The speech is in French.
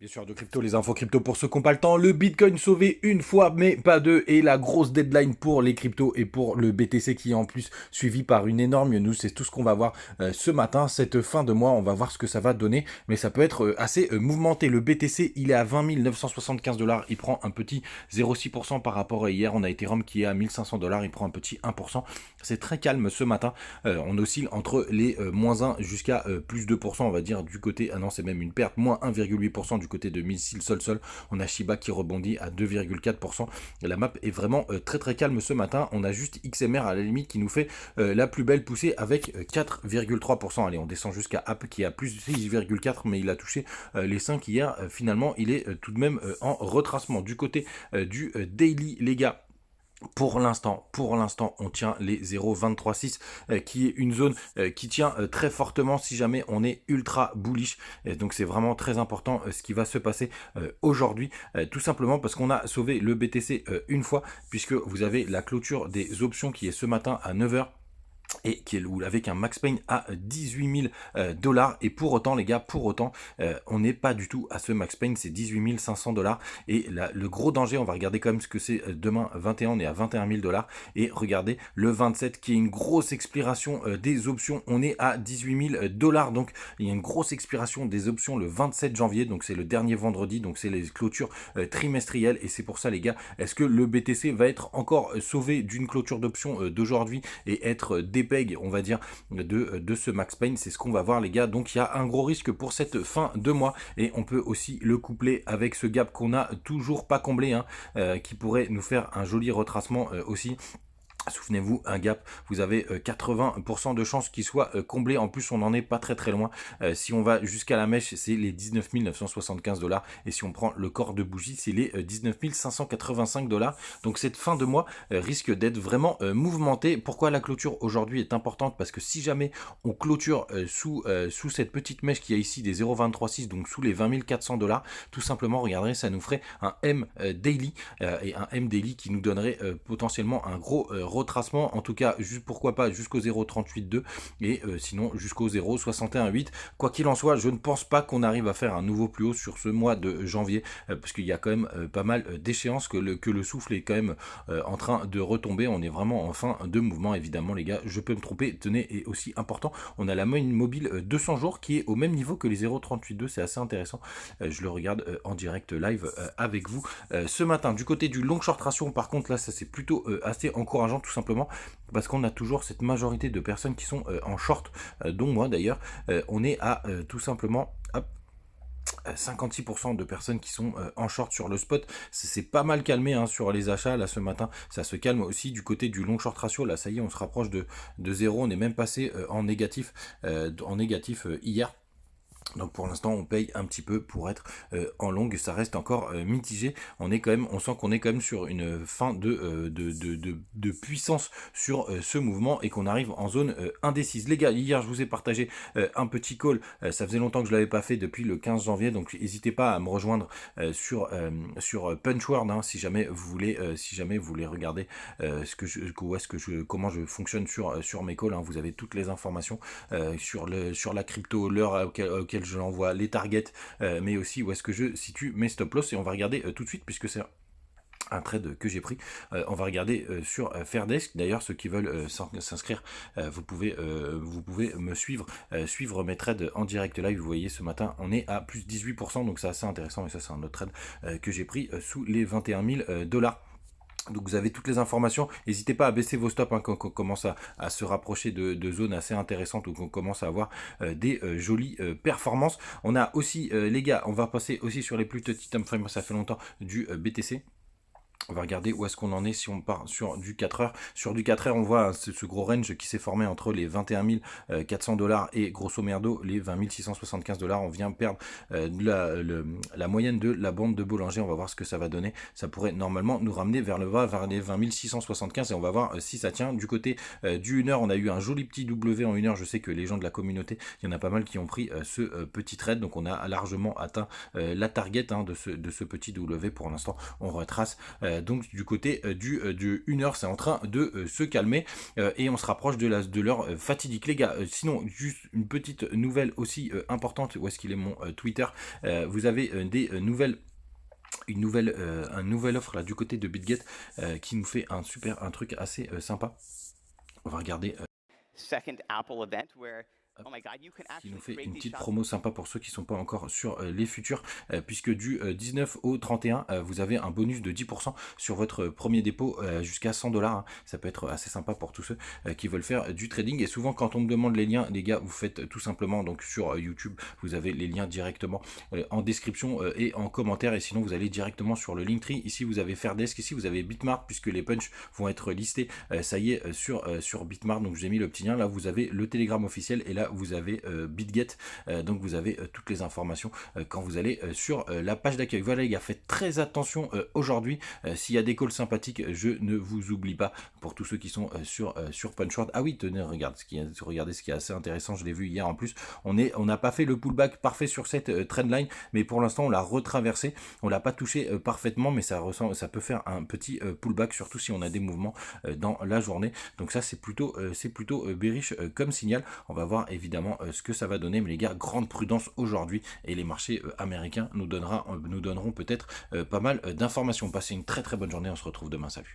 Bien sûr, de crypto, les infos crypto pour ceux qui n'ont pas le temps. Le Bitcoin sauvé une fois, mais pas deux. Et la grosse deadline pour les cryptos et pour le BTC qui est en plus suivi par une énorme news. C'est tout ce qu'on va voir ce matin, cette fin de mois. On va voir ce que ça va donner. Mais ça peut être assez mouvementé. Le BTC, il est à 20 975 $. Il prend un petit 0,6% par rapport à hier. On a Ethereum qui est à 1500 $. Il prend un petit 1%. C'est très calme ce matin. On oscille entre les moins 1 jusqu'à plus 2%, on va dire, du côté. Ah non, c'est même une perte, moins 1,8% du côté de Missile Sol. On a Shiba qui rebondit à 2,4%. La map est vraiment très calme ce matin. On a juste XMR à la limite qui nous fait la plus belle poussée avec 4,3%. Allez, on descend jusqu'à App qui a plus 6,4%, mais il a touché les 5 hier. Finalement, il est tout de même en retracement. Du côté du daily, les gars. Pour l'instant, on tient les 0,236 qui est une zone qui tient très fortement si jamais on est ultra bullish. Et donc c'est vraiment très important ce qui va se passer aujourd'hui, tout simplement parce qu'on a sauvé le BTC une fois, puisque vous avez la clôture des options qui est ce matin à 9 h. Et qui est avec un max pain à 18 000 $. Et pour autant, les gars, on n'est pas du tout à ce max pain, c'est 18 500 $. Et le gros danger, on va regarder quand même ce que c'est demain 21, on est à 21 000 $. Et regardez le 27 qui est une grosse expiration des options, on est à 18 000 $. Donc il y a une grosse expiration des options le 27 janvier, donc c'est le dernier vendredi, donc c'est les clôtures trimestrielles. Et c'est pour ça, les gars, est-ce que le BTC va être encore sauvé d'une clôture d'options d'aujourd'hui et être dépeg, on va dire, de ce max pain? C'est ce qu'on va voir, les gars. Donc il y a un gros risque pour cette fin de mois, et on peut aussi le coupler avec ce gap qu'on a toujours pas comblé, hein, qui pourrait nous faire un joli retracement aussi. Souvenez-vous, un gap, vous avez 80% de chances qu'il soit comblé. En plus, on n'en est pas très loin. Si on va jusqu'à la mèche, c'est les 19 975 $. Et si on prend le corps de bougie, c'est les 19 585 $. Donc cette fin de mois risque d'être vraiment mouvementée. Pourquoi la clôture aujourd'hui est importante? Parce que si jamais on clôture sous cette petite mèche qui a ici des 0,236, donc sous les 20 400 $, tout simplement, regardez, ça nous ferait un M daily, et un M daily qui nous donnerait potentiellement un gros retracement, en tout cas, pourquoi pas jusqu'au 0,382 et sinon jusqu'au 0,618. Quoi qu'il en soit, je ne pense pas qu'on arrive à faire un nouveau plus haut sur ce mois de janvier, parce qu'il y a quand même pas mal d'échéances, que le souffle est quand même en train de retomber. On est vraiment en fin de mouvement, évidemment, les gars, je peux me tromper. Tenez, et aussi important, on a la moyenne mobile 200 jours qui est au même niveau que les 0,382, c'est assez intéressant. Je le regarde en direct live avec vous ce matin. Du côté du long short ratio, par contre, là, ça c'est plutôt assez encourageant, tout simplement parce qu'on a toujours cette majorité de personnes qui sont en short, dont moi d'ailleurs. On est à tout simplement 56% de personnes qui sont en short sur le spot. C'est pas mal calmé, hein, sur les achats là ce matin. Ça se calme aussi du côté du long short ratio. Là, ça y est, on se rapproche de 0. On est même passé en négatif hier. Donc pour l'instant, on paye un petit peu pour être en longue. Ça reste encore mitigé. On sent qu'on est quand même sur une fin de puissance sur ce mouvement, et qu'on arrive en zone indécise. Les gars, hier je vous ai partagé un petit call. Ça faisait longtemps que je l'avais pas fait, depuis le 15 janvier. Donc n'hésitez pas à me rejoindre sur Punchword, hein, si jamais vous voulez regarder comment je fonctionne sur mes calls, hein. Vous avez toutes les informations sur la crypto, l'heure auquel je l'envoie, les targets, mais aussi où est-ce que je situe mes stop loss. Et on va regarder tout de suite, puisque c'est un trade que j'ai pris. On va regarder sur Fairdesk. D'ailleurs, ceux qui veulent s'inscrire, vous pouvez me suivre mes trades en direct live. Vous voyez, ce matin, on est à plus 18%, donc c'est assez intéressant. Et ça, c'est un autre trade que j'ai pris sous les 21 000 $. Donc vous avez toutes les informations. N'hésitez pas à baisser vos stops, hein, quand on commence à se rapprocher de zones assez intéressantes, ou qu'on commence à avoir des jolies performances. On a aussi, les gars, on va passer aussi sur les plus petits time frames, ça fait longtemps, du BTC. On va regarder où est-ce qu'on en est si on part sur du 4 heures. Sur du 4 heures, on voit ce gros range qui s'est formé entre les 21 400 $ et grosso merdo les 20 675 $. On vient perdre la moyenne de la bande de Bollinger. On va voir ce que ça va donner. Ça pourrait normalement nous ramener vers le bas, vers les 20 675, et on va voir si ça tient. Du côté du 1 heure, on a eu un joli petit W en 1 heure. Je sais que les gens de la communauté, il y en a pas mal qui ont pris ce petit trade. Donc on a largement atteint la target, hein, de ce petit W. Pour l'instant, on retrace donc du côté du 1 heure, c'est en train de se calmer et on se rapproche de l'heure fatidique, les gars. Sinon, juste une petite nouvelle aussi importante. Où est-ce qu'il est mon Twitter? Vous avez des nouvelles un nouvel offre là du côté de BitGet qui nous fait un truc assez sympa. On va regarder. Second Apple event where oh my God, you can Qui nous actually fait create une these petite shots. promo sympa pour ceux qui ne sont pas encore sur les futurs, puisque du 19 au 31, vous avez un bonus de 10% sur votre premier dépôt jusqu'à 100$. Hein. Ça peut être assez sympa pour tous ceux qui veulent faire du trading. Et souvent, quand on me demande les liens, les gars, vous faites tout simplement, donc sur YouTube, vous avez les liens directement en description et en commentaire. Et sinon, vous allez directement sur le Linktree. Ici, vous avez Fairdesk. Ici, vous avez Bitmart, puisque les punchs vont être listés. Ça y est, sur Bitmart. Donc, j'ai mis le petit lien. Là, vous avez le Telegram officiel et là, vous avez BitGet, donc vous avez toutes les informations quand vous allez sur la page d'accueil. Voilà les gars, faites très attention aujourd'hui, s'il y a des calls sympathiques, je ne vous oublie pas pour tous ceux qui sont sur Punchboard. Ah oui, tenez, regardez ce qui est assez intéressant, je l'ai vu hier en plus, on n'a pas fait le pullback parfait sur cette trendline, mais pour l'instant on l'a retraversé, on l'a pas touché parfaitement, mais ça peut faire un petit pullback, surtout si on a des mouvements dans la journée. Donc ça c'est plutôt bearish comme signal. On va voir évidemment ce que ça va donner, mais les gars, grande prudence aujourd'hui, et les marchés américains nous donneront peut-être pas mal d'informations. Passez une très très bonne journée, on se retrouve demain, salut.